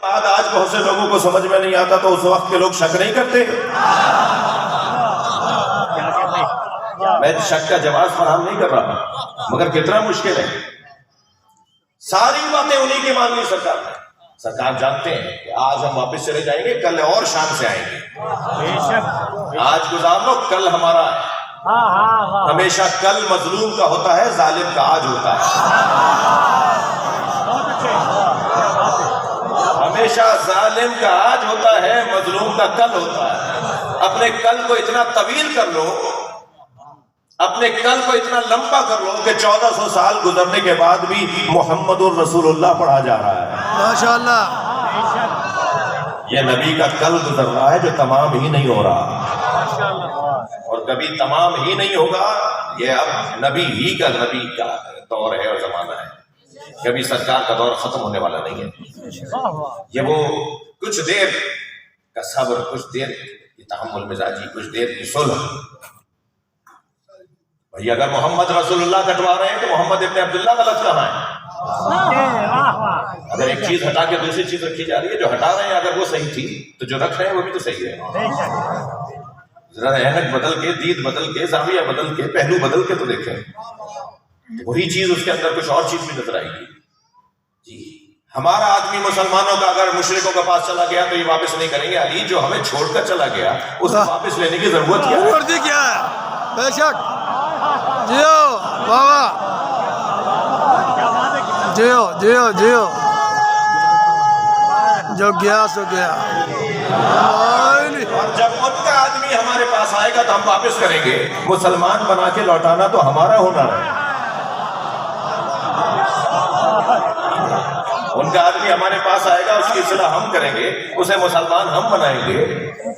آج بہت سے لوگوں کو سمجھ میں نہیں آتا تو اس وقت کے لوگ شک نہیں کرتے. میں شک کا جواز فراہم نہیں کر رہا مگر کتنا مشکل ہے. ساری باتیں انہی کی مان لی سرکار نے. سرکار جانتے ہیں کہ آج ہم واپس چلے جائیں گے, کل اور شان سے آئیں گے. آج گزار لو, کل ہمارا ہے. ہمیشہ کل مظلوم کا ہوتا ہے, ظالم کا آج ہوتا ہے. ہمیشہ ظالم کا آج ہوتا ہے, مظلوم کا کل ہوتا ہے. اپنے کل کو اتنا طویل کر لو, اپنے کل کو اتنا لمبا کر لو کہ 1400 سال گزرنے کے بعد بھی محمد الرسول اللہ پڑھا جا رہا ہے. ماشاءاللہ. یہ نبی کا کل گزر رہا ہے جو تمام ہی نہیں ہو رہا, اور کبھی تمام ہی نہیں ہوگا. یہ اب نبی ہی کا دور ہے اور زمانہ ہے. کبھی سرکار کا دور ختم ہونے والا نہیں ہے. یہ وہ کچھ دیر کا صبر, کچھ دیر کی تحمل مزاجی, کچھ دیر کی صلح. بھئی اگر محمد رسول اللہ کٹوا رہے ہیں تو محمد ابن عبداللہ غلط کہاں ہے؟ اگر ایک چیز ہٹا کے دوسری چیز رکھی جا رہی ہے, جو ہٹا رہے ہیں اگر وہ صحیح تھی تو جو رکھ رہے ہیں وہ بھی تو صحیح ہے. ذرا اینک بدل کے, دید بدل کے, زاویہ بدل کے, پہلو بدل کے تو دیکھیں, وہی چیز اس کے اندر کچھ اور چیز بھی نظر آئے گی. جی ہمارا آدمی مسلمانوں کا اگر مشرکوں کے پاس چلا گیا تو یہ واپس نہیں کریں گے. علی جو ہمیں چھوڑ کر چلا گیا اسے واپس لینے کی ضرورت کیا ہے؟ بے شک. جیو بابا, جیو جیو جیو, جو گیا سو گیا. اور جب ان کا آدمی ہمارے پاس آئے گا تو ہم واپس کریں گے. مسلمان بنا کے لوٹانا تو ہمارا ہنر ہے. ان کا آدمی ہمارے پاس آئے گا, اس کی اصلاح ہم کریں گے, اسے مسلمان ہم بنائیں گے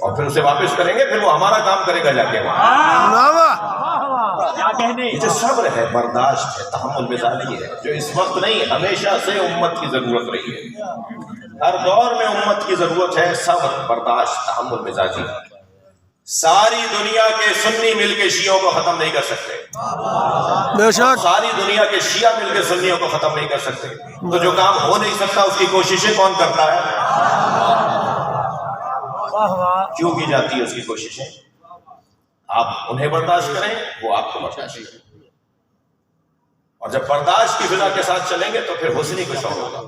اور پھر اسے واپس کریں گے. پھر وہ ہمارا کام کرے گا جا کے. یہ جو صبر ہے, برداشت ہے, تحمل مزاجی ہے, جو اس وقت نہیں ہمیشہ سے امت کی ضرورت رہی ہے. ہر دور میں امت کی ضرورت ہے صبر, برداشت, تحمل مزاجی. ساری دنیا کے سنی مل کے شیعوں کو ختم نہیں کر سکتے. بے شک. ساری دنیا کے شیعہ مل کے سنیوں کو ختم نہیں کر سکتے. تو جو کام ہو نہیں سکتا اس کی کوششیں کون کرتا ہے؟ کیوں کی جاتی ہے اس کی کوششیں؟ آپ انہیں برداشت کریں, وہ آپ کو برداشت کریں. اور جب برداشت کی بنا کے ساتھ چلیں گے تو پھر حسنی کچھ اور ہوگا.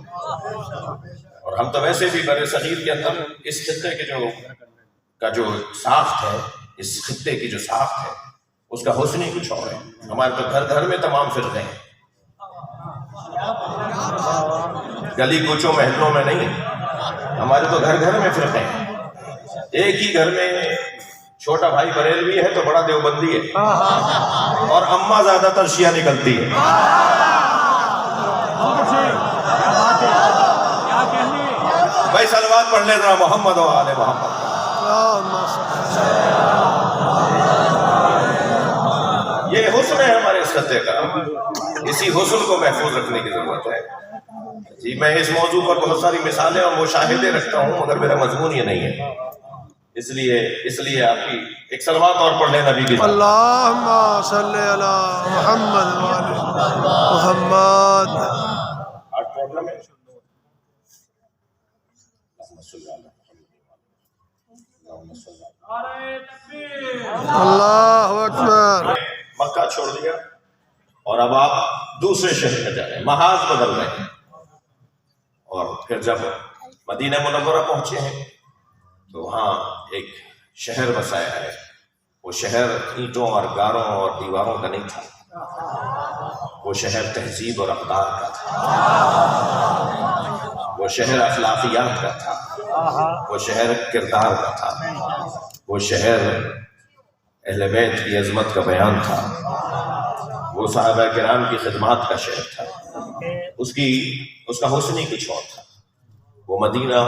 اور ہم تو ویسے بھی بر صغیر کے اندر اس خطے کے جو ساخت ہے, اس خطے کی جو ساخت ہے اس کا حسنی کچھ اور ہے. ہمارے تو گھر گھر میں تمام فرقے ہیں, گلی کوچوں محلوں میں نہیں. ہمارے تو گھر گھر میں فرقے ہیں. ایک ہی گھر میں چھوٹا بھائی بریلوی ہے تو بڑا دیوبندی ہے, اور اماں زیادہ تر شیعہ نکلتی ہے. بھائی صلوات پڑھ لے ذرا محمد و آل محمد. یہ حسن ہے ہمارے اس خطے کا, اسی حسن کو محفوظ رکھنے کی ضرورت ہے. جی میں اس موضوع پر بہت ساری مثالیں اور مشاہدے رکھتا ہوں مگر میرا مضمون یہ نہیں ہے. اس لیے آپ کی ایک صلوات اور پڑھ لیں نبی کی. اللہم صلی علی محمد و آل محمد. ہارٹ پرابلم ہے؟ اللہ اکبر. مکہ چھوڑ دیا اور اب آپ دوسرے شہر میں جا رہے ہیں, محاذ بدل رہے ہیں. اور پھر جب مدینہ منورہ پہنچے ہیں تو وہاں ایک شہر بسایا ہے. وہ شہر اینٹوں اور گاروں اور دیواروں کا نہیں تھا, وہ شہر تہذیب اور اقدار کا تھا, وہ شہر اخلاقیات کا تھا, وہ شہر کردار کا تھا, وہ شہر اہل بیت کی عظمت کا بیان تھا, وہ صحابہ کرام کی خدمات کا شہر تھا. اس کا حسن ہی کچھ اور تھا. وہ مدینہ,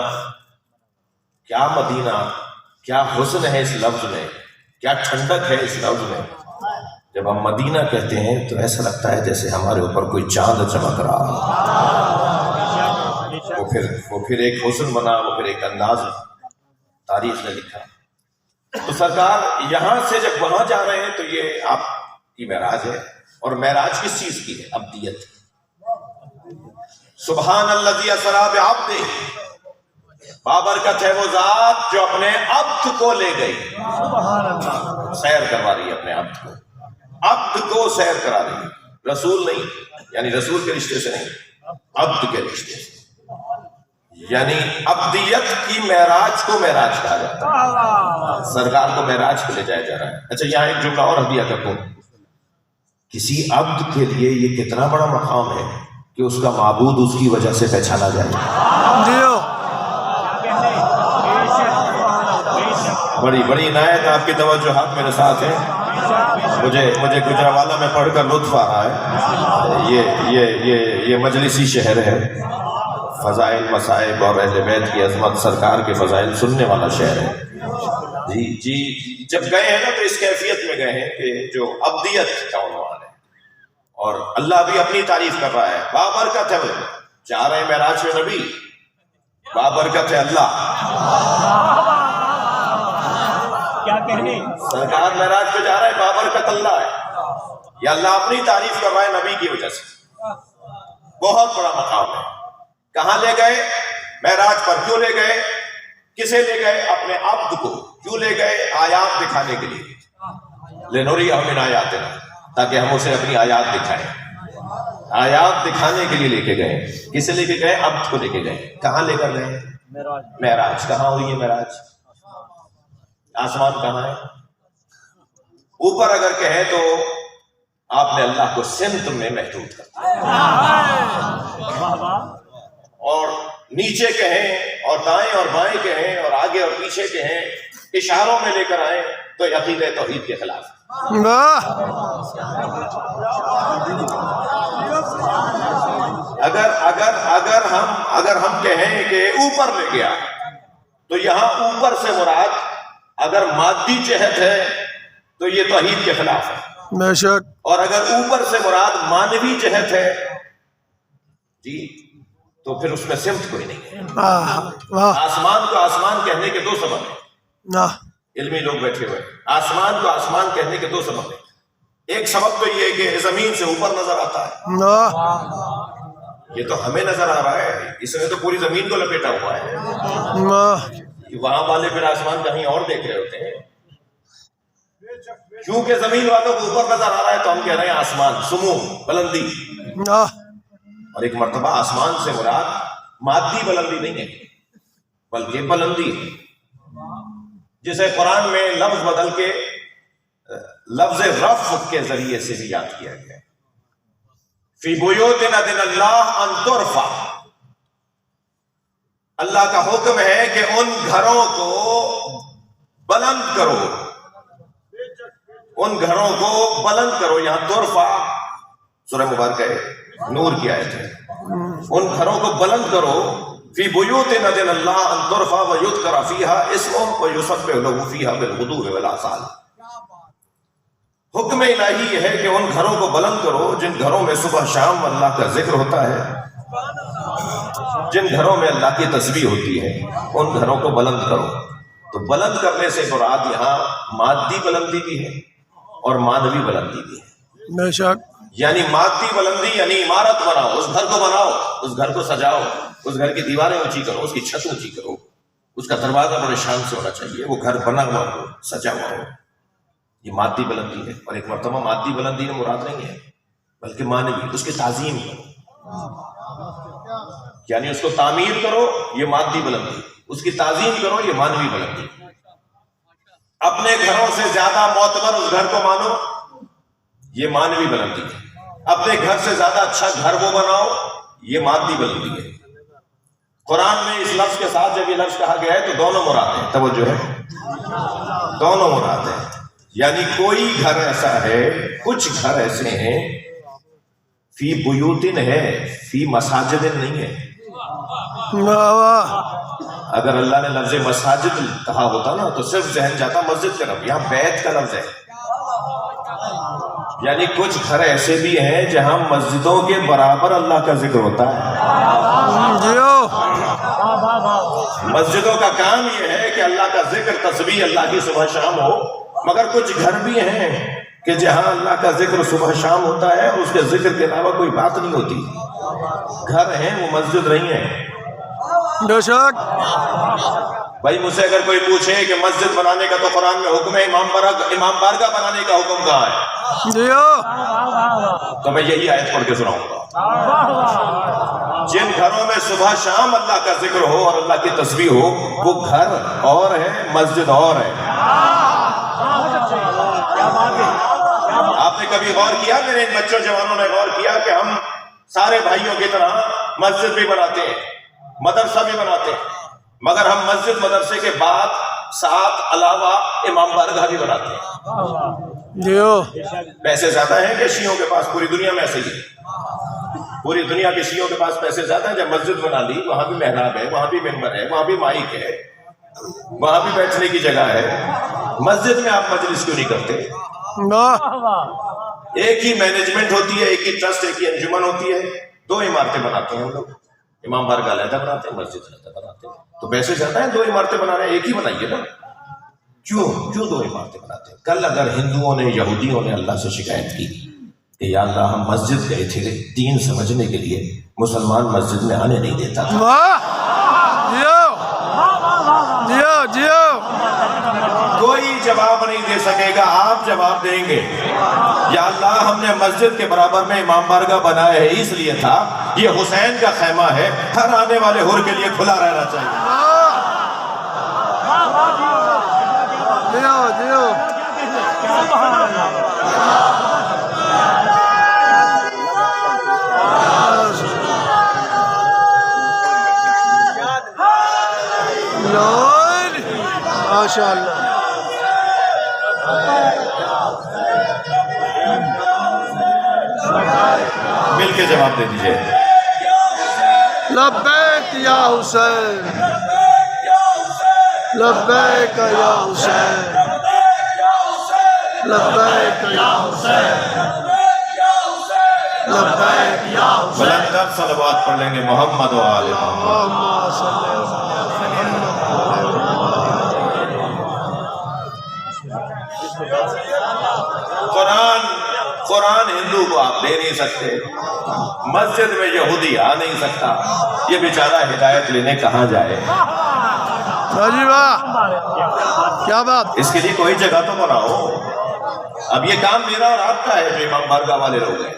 کیا حسن ہے اس لفظ میں, کیا ٹھنڈک ہے اس لفظ میں. جب ہم مدینہ کہتے ہیں تو ایسا لگتا ہے جیسے ہمارے اوپر کوئی چاند چمک رہا. وہ پھر ایک حسن بنا, وہ پھر ایک انداز تاریخ نے لکھا. تو سرکار یہاں سے جب وہاں جا رہے ہیں تو یہ آپ کی معراج ہے. اور معراج کس چیز کی ہے؟ ابدیت. سبحان الذی اسری بعبدہ بابرکت ہے وہ ذات جو اپنے عبد کو لے گئی، سیر کروا رہی ہے اپنے عبد کو، عبد کو سیر کرا رہی ہے، رسول نہیں، یعنی رسول کے رشتے سے نہیں، عبد کے رشتے سے، یعنی عبدیت کی معراج کو معراج کہا جاتا ہے، سرکار کو معراج کو لے جایا جا رہا ہے۔ اچھا یہاں ایک جملہ اور ہدیہ کر دوں، کسی عبد کے لیے یہ کتنا بڑا مقام ہے کہ اس کا معبود اس کی وجہ سے پہچانا جائے۔ جیو بڑی بڑی عنایت، آپ کی توجہات میرے ساتھ ہیں۔ مجھے گجرانوالہ میں پڑھ کر لطف آ رہا ہے، یہ مجلسی شہر ہے، فضائل مصائب اور اہل بیت کی عظمت، سرکار کے فضائل سننے والا شہر ہے۔ جی جب گئے ہیں نا تو اس کیفیت میں گئے ہیں کہ جو عبدیت کا عنوان ہے، اور اللہ بھی اپنی تعریف کر رہا ہے، بابرکت ہے وہ، جا رہے ہیں معراج میں نبی، بابرکت ہے اللہ، سرکار معراج پہ جا رہا ہے، بابرکت اللہ ہے، یا اللہ اپنی تعریف کر رہا ہے نبی کی وجہ سے، بہت بڑا مقام ہے۔ کہاں لے گئے؟ معراج پر۔ کیوں لے گئے؟ کسے لے گئے؟ اپنے عبد کو۔ کیوں لے گئے؟ آیات دکھانے کے لیے، لِنُرِیَہُ مِنْ آیَاتِنَا، تاکہ ہم اسے اپنی آیات دکھائیں، آیات دکھانے کے لیے لے کے گئے۔ کسے لے کے گئے؟ عبد کو لے کے گئے۔ کہاں لے کر گئے؟ معراج۔ کہاں ہوئی ہے معراج؟ آسمان کہاں ہے؟ اوپر اگر کہیں تو آپ نے اللہ کو سمت میں محدود کر دیا، اور نیچے کہیں اور دائیں اور بائیں کہیں اور آگے اور پیچھے کہیں، اشاروں میں لے کر آئیں تو عقیدہ توحید کے خلاف۔ واہ اگر ہم کہیں کہ اوپر لے گیا تو یہاں اوپر سے مراد اگر مادی جہت ہے تو یہ توحید کے خلاف ہے، بے شک، اور اگر اوپر سے مراد مانوی جہت ہے جی تو پھر اس میں سمت کوئی نہیں ہے۔ واہ آسمان کو آسمان کہنے کے دو سبب ہیں، علمی لوگ بیٹھے ہوئے، آسمان کو آسمان کہنے کے دو سبب ہیں۔ ایک سبب تو یہ ہے کہ زمین سے اوپر نظر آتا ہے، یہ تو ہمیں نظر آ رہا ہے، اس نے تو پوری زمین کو لپیٹا ہوا ہے، وہاں والے پھر آسمان کہیں اور دیکھ رہے ہوتے ہیں۔ کیونکہ زمین والوں کو اوپر نظر آ رہا ہے تو ہم کہہ رہے ہیں آسمان، سمو، بلندی۔ اور ایک مرتبہ آسمان سے مراد مادی بلندی نہیں ہے بلکہ بلندی ہے، جسے قرآن میں لفظ بدل کے لفظ رفع کے ذریعے سے بھی یاد کیا گیا، فی بیوت اذن اللہ ان ترفع، اللہ کا حکم ہے کہ ان گھروں کو بلند کرو، ان گھروں کو بلند کرو۔ یہاں ترفع سورہ مبارکہ نور کی آیت ہے، ان گھروں کو بلند کرو، فی بیوت اذن اللہ ان ترفع ویذکر فیہا اسمہ ویسبح لہ فیہا بالغدو والآصال۔ حکم الہی یہ ہے کہ ان گھروں کو بلند کرو جن گھروں میں صبح شام اللہ کا ذکر ہوتا ہے، جن گھروں میں اللہ کی تسبیح ہوتی ہے، ان گھروں کو بلند کرو۔ تو بلند کرنے سے مراد یہاں مادی بلندی بھی ہے اور مانوی بلندی بھی ہے۔ بے شک، یعنی مادی بلندی یعنی عمارت بناؤ، اس گھر کو بناؤ، اس گھر کو سجاؤ، اس گھر کی دیواریں اونچی کرو، اس کی چھت اونچی کرو، اس کا دروازہ بڑے شان سے ہونا چاہیے، وہ گھر بنا ہوا ہو، سجا ہوا ہو، یہ مادی بلندی ہے۔ اور ایک مرتبہ مادی بلندی میں مراد نہیں ہے بلکہ مانوی، اس کی تعظیم کرو، یعنی اس کو تعمیر کرو، یہ مادی بلندی، اس کی تعظیم کرو، یہ مانوی بلندی۔ اپنے گھروں سے زیادہ معتبر اس گھر کو مانو، یہ مانوی بلندی ہے۔ اپنے گھر سے زیادہ اچھا گھر وہ بناؤ، یہ مادی بلندی ہے۔ قرآن میں اس لفظ کے ساتھ جب یہ لفظ کہا گیا ہے تو دونوں مراد ہیں، توجہ ہے، دونوں مراد ہیں۔ یعنی کوئی گھر ایسا ہے، کچھ گھر ایسے ہیں فی بیوتن ہے، فی مساجد نہیں ہے۔ اگر اللہ نے لفظ مساجد کہا ہوتا نا تو صرف ذہن جاتا مسجد کا لفظ، یہاں بیت کا لفظ ہے۔ یعنی کچھ گھر ایسے بھی ہیں جہاں مسجدوں کے برابر اللہ کا ذکر ہوتا ہے۔ مسجدوں کا کام یہ ہے کہ اللہ کا ذکر، تسبیح اللہ کی صبح شام ہو، مگر کچھ گھر بھی ہیں کہ جہاں اللہ کا ذکر صبح شام ہوتا ہے اور اس کے ذکر کے علاوہ کوئی بات نہیں ہوتی۔ گھر ہیں وہ مسجد نہیں ہے۔ بے شک بھائی مجھ سے اگر کوئی پوچھے کہ مسجد بنانے کا تو قرآن میں حکم ہے، امام بارگاہ بنانے کا حکم کہاں ہے؟ جیو تو میں یہی آیت پڑھ کے سناؤں گا۔ جن گھروں میں صبح شام اللہ کا ذکر ہو اور اللہ کی تسبیح ہو، وہ گھر اور ہے، مسجد اور ہے۔ آپ نے کبھی غور کیا، میرے ان بچوں جوانوں نے غور کیا کہ ہم سارے بھائیوں کی طرح مسجد بھی بناتے ہیں، مدرسہ بھی بناتے ہیں، مگر ہم مسجد مدرسے کے بعد ساتھ علاوہ امام بارگاہ بھی بناتے ہیں۔ جیو پیسے زیادہ ہیں کہ شیعوں کے پاس؟ پوری دنیا میں ایسے ہی، پوری دنیا کے شیعوں کے پاس پیسے زیادہ ہیں۔ جب مسجد بنا لی، وہاں بھی محراب ہے، وہاں بھی ممبر ہے، وہاں بھی مائک ہے، وہاں بھی بیٹھنے کی جگہ ہے، مسجد میں آپ مجلس کیوں نہیں کرتے؟ ایک ہی مینجمنٹ ہوتی ہے، ایک ہی ٹرسٹ، ایک ہی انجمن ہوتی ہے، دو عمارتیں بناتے ہیں ہم لوگ، امام بارگاہ علیحدہ بناتے ہیں، مسجد علیحدہ بناتے ہیں۔ تو پیسے زیادہ ہیں، دو عمارتیں بنا رہے ہیں، ایک ہی بنائیے نا۔ کیوں دو عمارتیں بناتے ہیں؟ کل اگر ہندوؤں نے، یہودیوں نے اللہ سے شکایت کی کہ یا اللہ ہم مسجد گئے تھے دین سمجھنے کے لیے، مسلمان مسجد میں آنے نہیں دیتا تھا، واہ جیو جیو جیو کوئی جواب نہیں دے سکے گا، آپ جواب دیں گے یا اللہ ہم نے مسجد کے برابر میں امام بارگاہ بنایا ہے، اس لیے تھا یہ حسین کا خیمہ ہے، ہر آنے والے حر کے لیے کھلا رہنا چاہیے۔ جیو جیو لord ماشاء اللہ مل کے جواب دے دیجئے۔ لبیک یا حسین لبیک یا حسین لبیک یا حسین لبیک یا حسین بلندر صلوات پڑھ لیں گے محمد و آل محمد۔ اللہم صلی قرآن ہندو کو آپ دے نہیں سکتے، مسجد میں یہودی آ نہیں سکتا، یہ بیچارہ ہدایت لینے کہاں جائے؟ جی واہ کیا بات، اس کے لیے کوئی جگہ تو بناؤ۔ اب یہ کام میرا اور آپ کا ہے جو امام بارگاہ والے لوگ ہیں۔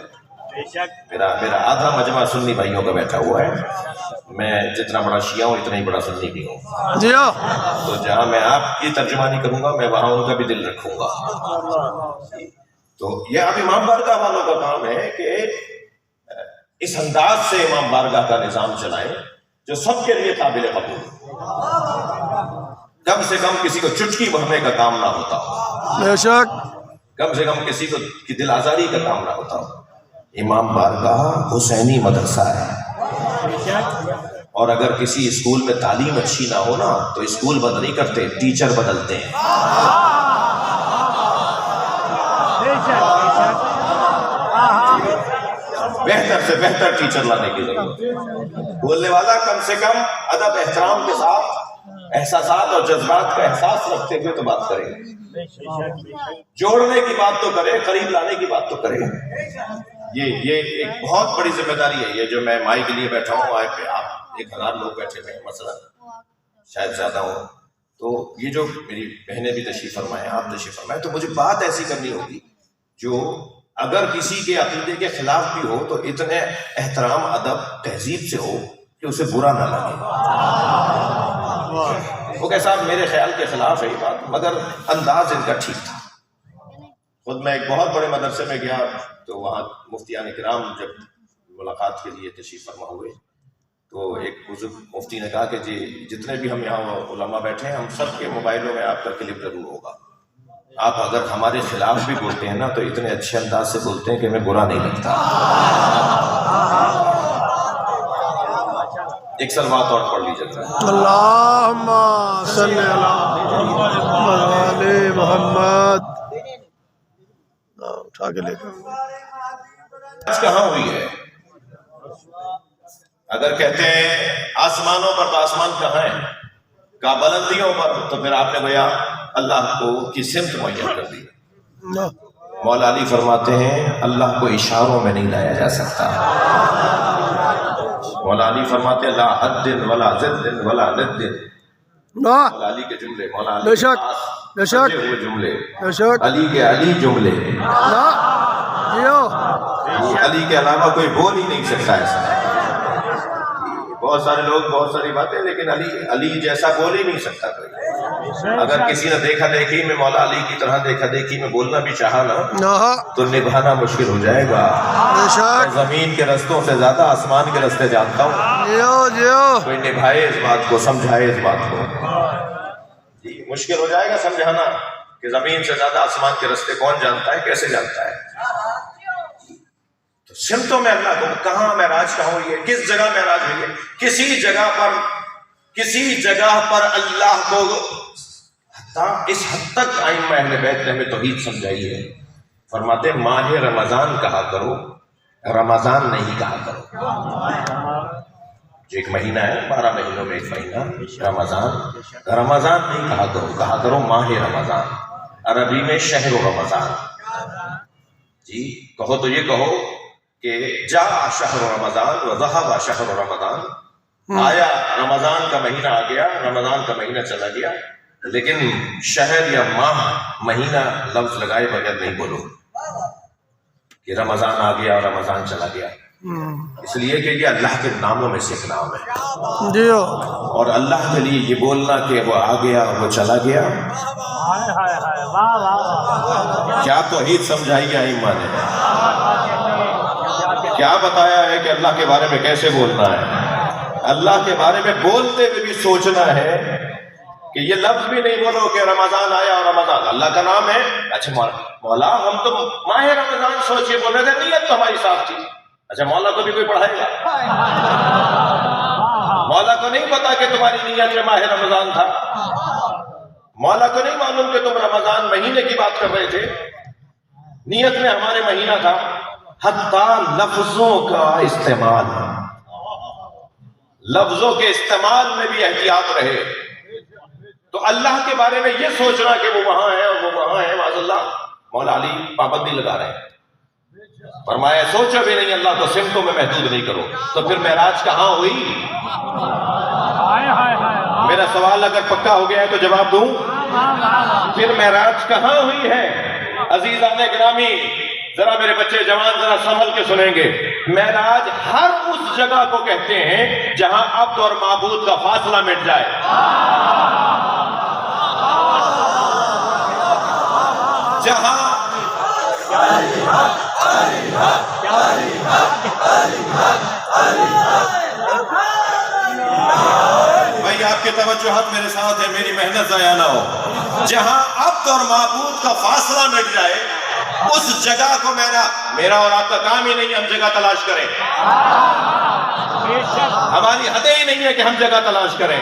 میرا آدھا مجمع سنی بھائیوں کا بیٹھا ہوا ہے، میں جتنا بڑا شیعہ ہوں اتنا ہی بڑا سنی بھی ہوں، جیو تو جہاں میں آپ کی ترجمانی کروں گا میں وہاں ان کا بھی دل رکھوں گا۔ تو یہ اب امام بارگاہ والوں کا کام ہے کہ اس انداز سے امام بارگاہ کا نظام چلائیں جو سب کے لیے قابل قبول ہو، کم سے کم کسی کو چٹکی بھرنے کا کام نہ ہوتا ہو، بے شک کم سے کم کسی کو کی دل آزاری کا کام نہ ہوتا ہو۔ امام بارگاہ حسینی مدرسہ ہے، اور اگر کسی اسکول میں تعلیم اچھی نہ ہو نا تو اسکول بدل نہیں کرتے، ٹیچر بدلتے ہیں۔ بہتر سے بہتر ٹیچر لانے کی ضرورت ہے، بولنے والا کم سے کم ادب احترام کے ساتھ احساسات اور جذبات کا احساس رکھتے ہوئے تو بات کرے، جوڑنے کی بات تو کرے، قریب لانے کی بات تو کرے۔ یہ ایک بہت بڑی ذمہ داری ہے، یہ جو میں مائی کے لیے بیٹھا ہوں، آپ 1000 لوگ بیٹھے ہوئے ہیں مثلا، شاید زیادہ ہو، تو یہ جو میری بہنیں بھی تشریف فرمائیں، آپ تشریف فرمائیں، تو مجھے بات ایسی کرنی ہوگی جو اگر کسی کے عقیدے کے خلاف بھی ہو تو اتنے احترام ادب تہذیب سے ہو کہ اسے برا نہ لگے۔ وہ کہ صاحب میرے خیال کے خلاف ہے یہ بات، مگر انداز ان کا ٹھیک تھا۔ خود میں ایک بہت بڑے مدرسے میں گیا تو وہاں مفتیان کرام جب ملاقات کے لیے تشریف فرما ہوئے تو ایک بزرگ مفتی نے کہا کہ جی جتنے بھی ہم یہاں علماء بیٹھے ہیں، ہم سب کے موبائلوں میں آپ کا کلپ ضرور ہوگا، آپ اگر ہمارے خلاف بھی بولتے ہیں نا تو اتنے اچھے انداز سے بولتے ہیں کہ ہمیں برا نہیں لگتا۔ ایک صلوات اور پڑھ لیجیے گا، اللہم صلی علی محمد۔ اٹھا کے لے کر آج کہاں ہوئی ہے؟ اگر کہتے ہیں آسمانوں پر تو آسمان کہاں ہے، کہا بلندیوں پر، تو پھر آپ نے گویا اللہ کو کی سمت معین کر دی۔ مولا علی فرماتے ہیں اللہ کو اشاروں میں نہیں لایا جا سکتا، مولا علی فرماتے ہیں لا حد ولا ضد ولا ند. واہ مولا علی کے جملے، مولا علی بے شک، بے شک، سجے ہوئے جملے، بے شک. علی کے علی جملے. جیو علی کے علاوہ کوئی بول ہی نہیں سکتا ایسا. بہت سارے لوگ بہت ساری باتیں، لیکن علی جیسا بول ہی نہیں سکتا کوئی. اگر کسی نے دیکھا دیکھی میں مولا علی کی طرح دیکھا دیکھی میں بولنا بھی چاہا نا تو نبھانا مشکل ہو جائے گا. بے میں شک. زمین کے رستوں سے زیادہ آسمان کے رستے جانتا ہوں. جیو جیو کوئی نبھائے اس بات کو، سمجھائے اس بات کو. جی مشکل ہو جائے گا سمجھانا کہ زمین سے زیادہ آسمان کے رستے کون جانتا ہے، کیسے جانتا ہے. تو سمتوں میں اللہ کو کہاں معراج کہاں ہوئی ہے، کس جگہ معراج ہوئی ہے. کسی جگہ پر اللہ کو اس حد تک ائمہ اہل بیت نے ہمیں توحید سمجھائی ہے. فرماتے ماہ رمضان کہا کرو، رمضان نہیں کہا کرو. جو ایک مہینہ ہے 12 مہینوں میں ایک مہینہ رمضان نہیں کہا کرو ماہ رمضان. عربی میں شہر رمضان. جی کہو تو یہ کہو کہ جاء شہر رمضان و ذهب شہر رمضان. آیا رمضان کا مہینہ آ گیا، رمضان کا مہینہ چلا گیا. لیکن شہر یا ماہ مہینہ لفظ لگائے بغیر نہیں بولو کہ رمضان آ گیا اور رمضان چلا گیا. اس لیے کہ یہ اللہ کے ناموں میں سے ایک نام ہے. جیو اور اللہ کے لیے یہ بولنا کہ وہ آ گیا وہ چلا گیا، کیا توحید سمجھائی ہے ائمہ نے، کیا بتایا ہے کہ اللہ کے بارے میں کیسے بولنا ہے. اللہ کے بارے میں بولتے ہوئے بھی سوچنا ہے کہ یہ لفظ بھی نہیں بولو کہ رمضان آیا اور رمضان اللہ کا نام ہے. اچھا مولا ہم تو ماہ رمضان سوچے بول رہے تھے، نیت تو ہماری صاف تھی. اچھا مولا کو بھی کوئی پڑھائے گا؟ مولا کو نہیں پتا کہ تمہاری نیت میں ماہ رمضان تھا. مولا کو نہیں معلوم کہ تم رمضان مہینے کی بات کر رہے تھے، نیت میں ہمارے مہینہ تھا. حتیٰ لفظوں کا استعمال، لفظوں کے استعمال میں بھی احتیاط رہے. تو اللہ کے بارے میں یہ سوچنا کہ وہ وہاں ہے اور وہ وہاں ہے، معاذ اللہ. مولا علی پابندی لگا رہے ہیں. فرمایا سوچو بھی نہیں اللہ کو سمتوں میں محدود نہیں کرو. تو پھر معراج کہاں ہوئی؟ میرا سوال اگر پکا ہو گیا ہے تو جواب دوں. پھر معراج کہاں ہوئی ہے؟ عزیزان گرامی ذرا میرے بچے جوان ذرا سنبھل کے سنیں گے. معراج ہر اس جگہ کو کہتے ہیں جہاں عبد اور معبود کا فاصلہ مٹ جائے. جہاں بھائی آپ کے توجہات میرے ساتھ ہے، میری محنت ضائع نہ ہو. جہاں عبد اور معبود کا فاصلہ مٹ جائے اس جگہ کو میرا اور آپ کا کام ہی نہیں ہم جگہ تلاش کریں. ہماری حدیں ہی نہیں ہے کہ ہم جگہ تلاش کریں.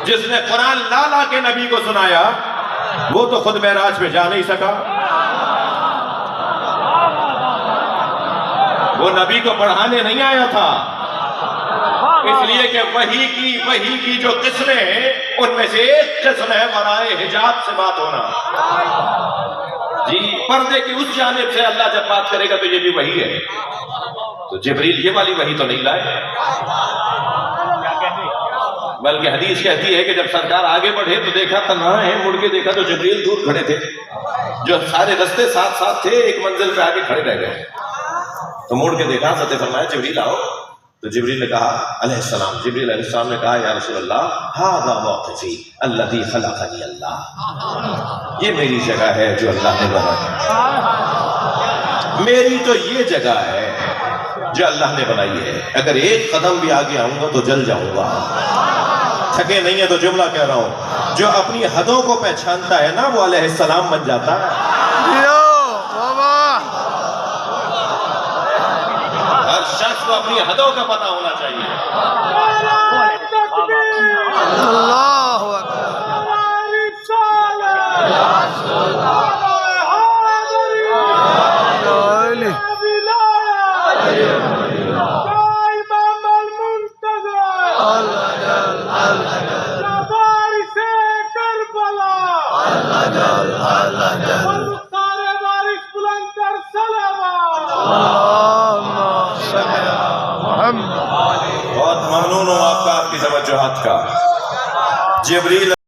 جس نے قرآن لا لا کے نبی کو سنایا وہ تو خود معراج پہ جا نہیں سکا. وہ نبی کو پڑھانے نہیں آیا تھا، اس لیے کہ وحی کی جو قسمیں ہیں ان میں سے ایک قسم ہے ورائے حجاب سے بات ہونا. جی پردے کی اس جانب سے اللہ جب بات کرے گا تو یہ بھی وحی ہے. تو جبریل یہ والی وحی تو نہیں لائے، بلکہ حدیث کہتی ہے کہ جب سرکار آگے بڑھے تو دیکھا تنہا ہے، مڑ کے دیکھا تو جبریل دور کھڑے تھے. جو سارے رستے ساتھ ساتھ تھے ایک منزل پہ آگے کھڑے رہ گئے. تو مڑ کے دیکھا حضرت فرمایا جبریل آؤ. تو جبریل نے کہا علیہ السلام، جبریل علیہ السلام نے کہا یا رسول اللہ ھذا موقفی الذی خلقنی اللہ. یہ میری جگہ ہے جو اللہ نے بنائی، میری تو یہ جگہ ہے جو اللہ نے بنائی ہے. اگر ایک قدم بھی آگے آؤں گا تو جل جاؤں گا. تھکے نہیں ہے تو جملہ کہہ رہا ہوں، جو اپنی حدوں کو پہچانتا ہے نا وہ علیہ السلام بن جاتا ہے. ہر شخص کو اپنی حدوں کا پتہ ہونا چاہیے. اللہ اکبر. وجوہات کا جبریل